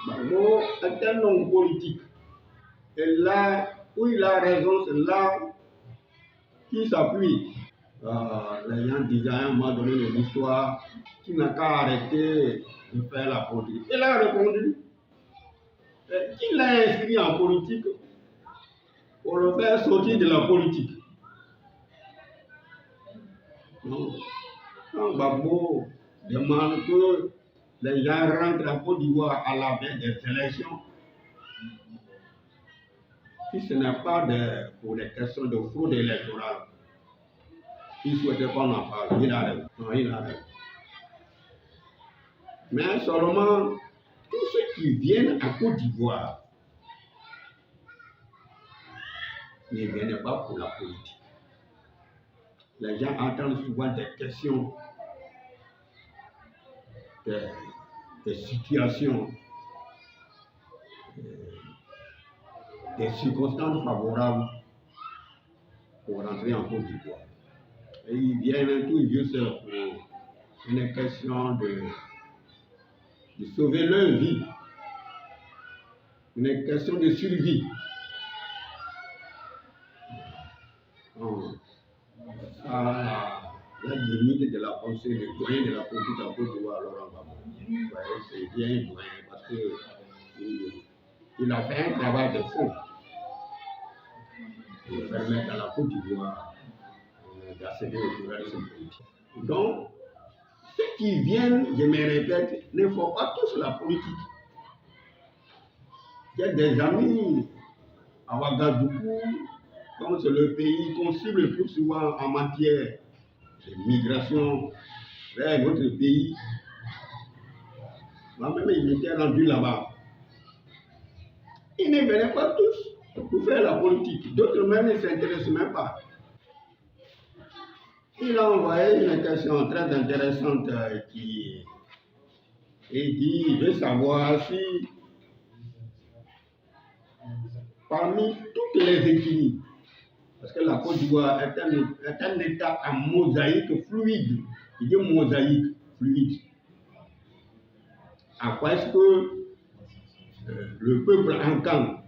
Gbagbo est un homme politique. Et là où il a raison, c'est là qu'il s'appuie. Les gens disaient à un moment donné de l'histoire qu'il n'a qu'à arrêter de faire la politique. Il a répondu qu'il l'a inscrit en politique pour le faire sortir de la politique. Donc, quand Gbagbo demande que les gens rentrent en Côte d'Ivoire à la veille des élections, si ce n'est pas pour des questions de fraude électorale, il souhaitait qu'on en parle. Il a raison. Non, il a raison. Mais seulement, tous ceux qui viennent à Côte d'Ivoire ne viennent pas pour la politique. Les gens entendent souvent des questions, des situations, des circonstances favorables pour rentrer en Côte d'Ivoire. Et ils viennent tous les seuls pour une question de sauver leur vie, une question de survie. La limite de la pensée, le doyen de la politique en Côte d'Ivoire, Laurent Gbagbo. C'est bien doyen parce qu'il a fait un travail de fond pour permettre à la Côte d'Ivoire d'accéder au pluralisme politique. Donc, ceux qui viennent, je me répète, ne font pas tous la politique. Il y a des amis à Ouagadougou, comme c'est le pays qu'on cible le plus souvent en matière de migration vers notre pays. Moi-même, il m'était rendu là-bas. Ils ne venaient pas tous pour faire la politique. D'autres même ne s'intéressent même pas. Il a envoyé une question très intéressante qui dit, il veut savoir si parmi toutes les ethnies, parce que la Côte d'Ivoire est un État en mosaïque fluide, il dit mosaïque fluide. À quoi est-ce que le peuple Ankan,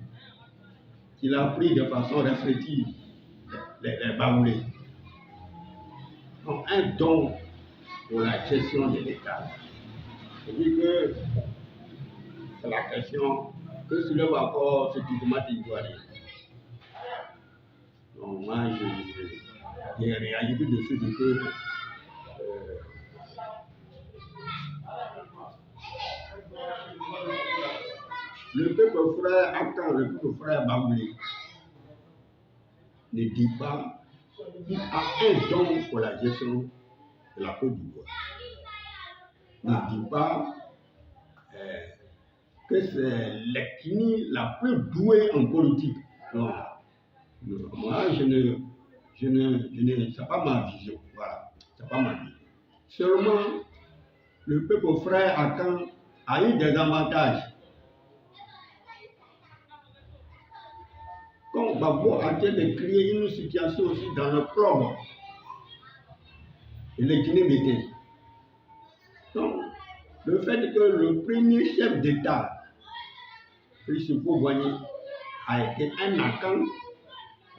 qu'il a pris de façon restrictive, les Baoulés, ont un don pour la gestion de l'État. C'est-à-dire que c'est la question que soulève encore ce diplomate ivoirien. Donc moi, j'ai réagi tout de suite que le peuple frère Ankan, le peuple frère Baoulé, ne dit pas qu'il a un don pour la gestion de la Côte d'Ivoire. Ne dit pas que c'est l'ethnie la plus douée en politique. Non. Moi, c'est pas ma vision. Voilà. C'est pas ma vision. Seulement, le peuple frère Akan a eu des avantages. Quand Gbagbo a tenté de créer une situation aussi dans le club, et les Guinéens. Donc, le fait que le premier chef d'État, Félix Houphouët-Boigny, a été un Akan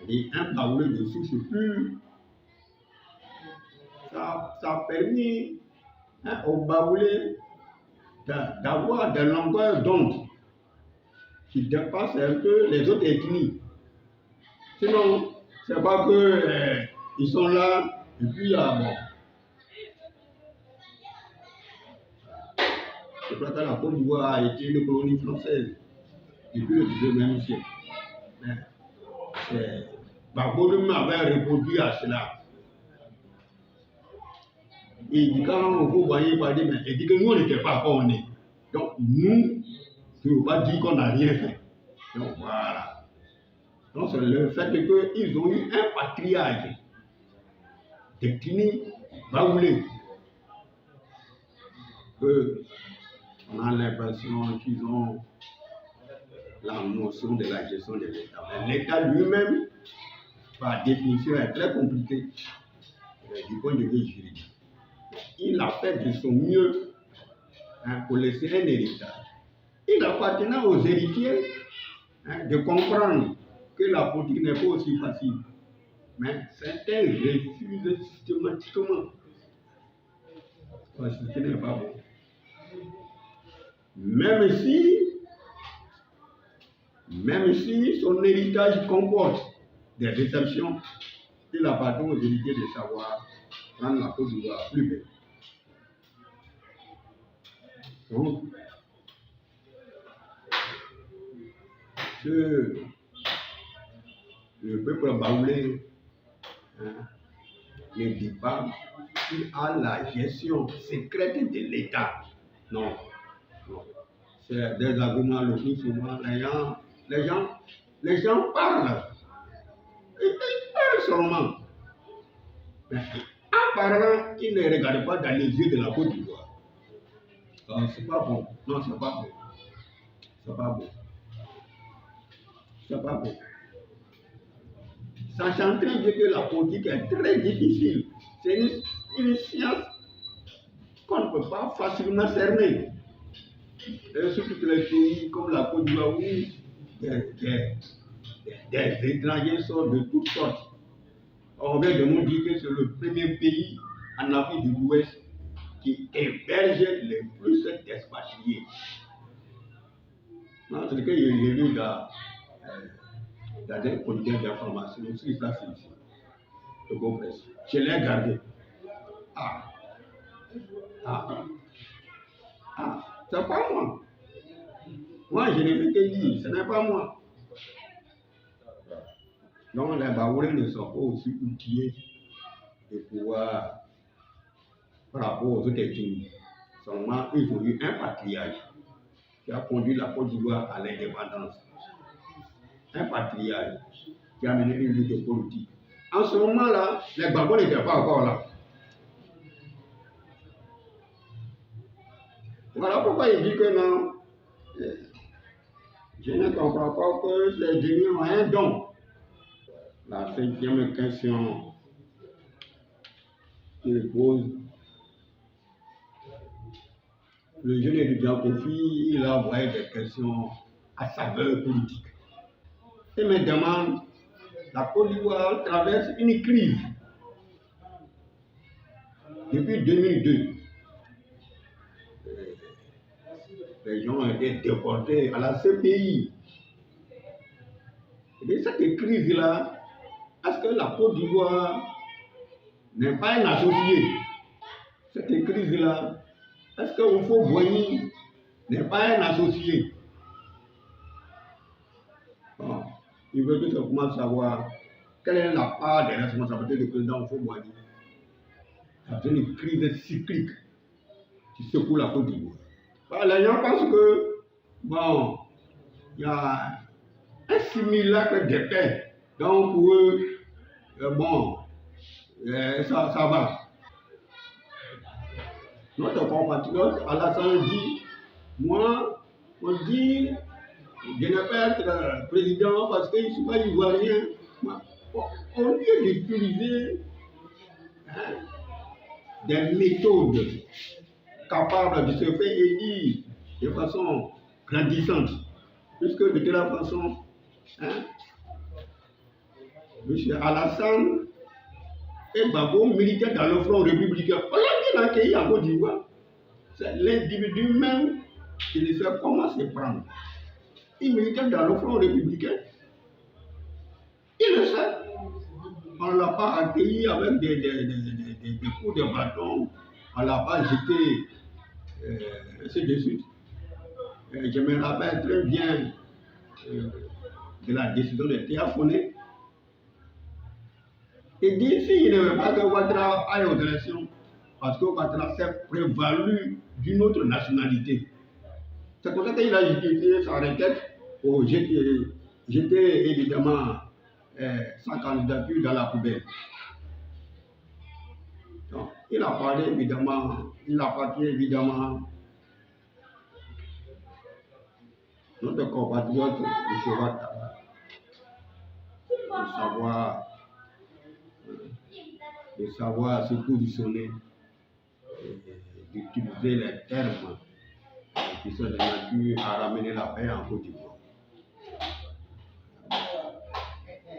et un Baoulé de souche pure, ça a permis aux Baoulés d'avoir des longueurs d'onde qui dépassent un peu les autres ethnies. Sinon, c'est pas que ils sont là et puis bon. Je crois que la Côte d'Ivoire a été une colonie française depuis le 19e siècle. Gbagbo lui-même avait répondu à cela. Et quand vous voyez, il dit que nous, on n'était pas encore nés. Donc, nous, je ne veux pas dire qu'on n'a rien fait. Donc, voilà. Donc, c'est le fait qu'ils ont eu un patriarche d'ethnie baoulé. On a l'impression qu'ils ont la notion de la gestion de l'État. Mais l'État lui-même, par définition, est très compliqué du point de vue juridique. Il a fait de son mieux pour laisser un héritage. Il appartenait aux héritiers de comprendre que la politique n'est pas aussi facile. Mais certains refusent systématiquement. Parce que ce n'est pas bon. Même si son héritage comporte des déceptions, il appartient aux héritiers de savoir rendre la Côte d'Ivoire plus belle. Donc, le peuple baoulé ne dit pas qu'il a la gestion secrète de l'État. Non, non. C'est des arguments le plus souvent. Les gens parlent. Ils parlent seulement. Mais en parlant, ils ne regardent pas dans les yeux de la Côte d'Ivoire. C'est pas bon. Non, c'est pas bon. C'est pas bon. C'est pas bon. Sachant très bien que la politique est très difficile. C'est une science qu'on ne peut pas facilement cerner. Et surtout les pays comme la Côte d'Ivoire où des étrangers sortent de toutes sortes. On vient de nous dire que c'est le premier pays en Afrique de l'Ouest qui héberge les plus d'expatriés. C'est ce que j'ai lu dans un quotidien d'information. Aussi, ça, c'est ici. Le Bon Presse. Je l'ai gardé. C'est pas moi. Moi, je ne fais que dire, ce n'est pas moi. Donc, les Baoulés ne sont pas aussi outillés de pouvoir, par rapport aux autres ethnies. Seulement, ils ont eu un patriarche qui a conduit la Côte d'Ivoire à l'indépendance. Un patriarche qui a mené une lutte politique. En ce moment-là, les Babos n'étaient pas encore là. Voilà pourquoi il dit que non. Je ne comprends pas que ces génies ont un don. La cinquième question qu'il pose, le jeune étudiant Kofi, il a envoyé des questions à saveur politique. Et me demande, la Côte d'Ivoire traverse une crise depuis 2002. Les gens ont été déportés à la CPI. Et cette crise-là, est-ce que la Côte d'Ivoire n'est pas un associé? Cette crise-là, est-ce que Oufo Boigny n'est pas un associé? Bon, il veut tout simplement savoir quelle est la part des responsabilités du président Oufo Boigny. C'est une crise cyclique qui secoue la Côte d'Ivoire. Les gens pensent que, bon, il y a un simulacre d'épais. Donc, pour eux, ça va. Notre compatriote Alassane dit, moi, on dit, je ne vais pas être président parce que je ne suis pas ivoirien. Au lieu d'utiliser des méthodes capables de se faire élire de façon grandissante, puisque de toute façon, M. Alassane et Gbagbo militaient dans le front républicain. On l'a bien accueilli en Côte d'Ivoire. C'est l'individu même qui ne sait comment se prendre. Il militait dans le front républicain. Il le sait. On ne l'a pas accueilli avec des coups de bâton. On ne l'a pas jeté, ainsi de suite. Je me rappelle très bien de la décision de Théaphoné. Il dit s'il ne veut pas que Ouattara aille aux élections, parce que Ouattara s'est prévalu d'une autre nationalité. C'est pour ça qu'il a justifié sa requête pour jeter évidemment sa candidature dans la poubelle. Donc, il appartient évidemment notre compatriote M. Ouattara de savoir se positionner, d'utiliser les termes qui sont de nature à ramener la paix en Côte d'Ivoire.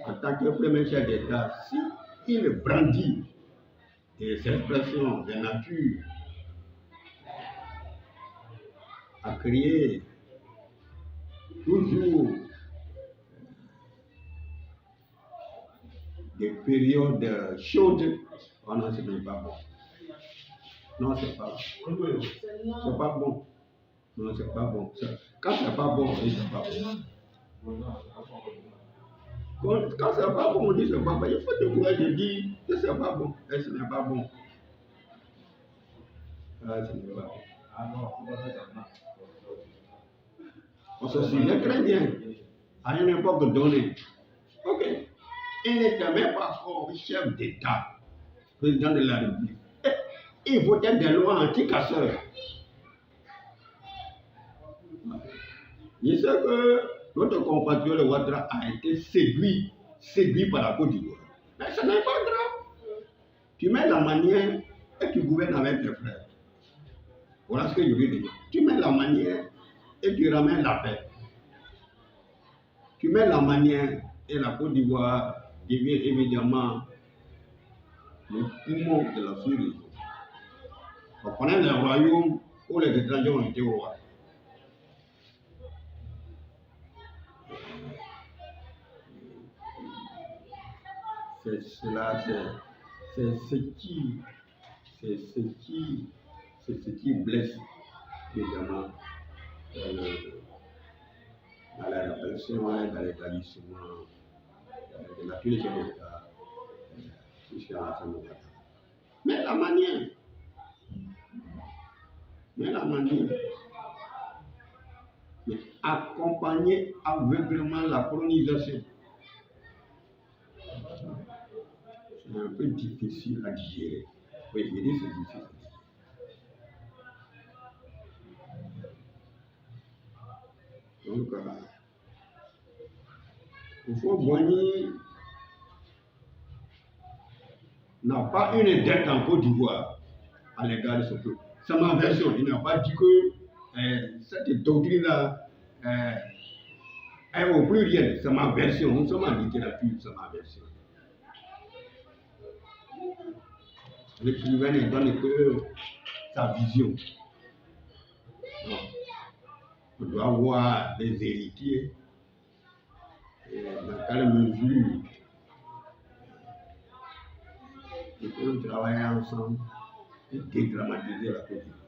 En tant que premier chef d'État, s'il brandit des expressions de nature à créer toujours des périodes chaudes, oh non, ce n'est pas bon. Non, c'est pas bon. C'est pas bon. Non, c'est pas bon. Quand c'est pas bon, on dit c'est pas bon. Quand c'est pas bon, on dit c'est pas bon. Il faut te courage de dire que c'est pas bon. Et ce n'est pas bon. Ah, ce n'est pas bon. On se souvient très bien, à une époque donnée. Ok. Il n'était même pas encore chef d'État, président de la République. Et il votait des lois anti-casseurs. Il sait que notre compatriote Ouattara a été séduit par la Côte d'Ivoire. Mais ce n'est pas grave. Tu mets la manière et tu gouvernes avec tes frères. Voilà ce que je veux dire. Tu mets la manière et tu ramènes la paix. Tu mets la manière et la Côte d'Ivoire devient évidemment le poumon de la sous-région. On connaît les royaumes où les étrangers ont été rois. C'est cela, c'est ce qui blesse évidemment dans la réflexion et dans l'établissement de la culture de l'État jusqu'à la fin de l'État. Mais la manière, mais accompagner aveuglément la colonisation, c'est un peu difficile à digérer. Oui, je dis c'est difficile. Donc, il faut Boigny n'a pas une dette en Côte d'Ivoire à l'égard de ce peuple. C'est ma version. Il n'a pas dit que cette doctrine-là est au pluriel. C'est ma version. Nous sommes en littérature, c'est ma version. L'écrivain ne donne que sa vision. Non. On doit avoir des héritiers. Et dans quelle mesure nous pouvons travailler ensemble et dédramatiser la politique.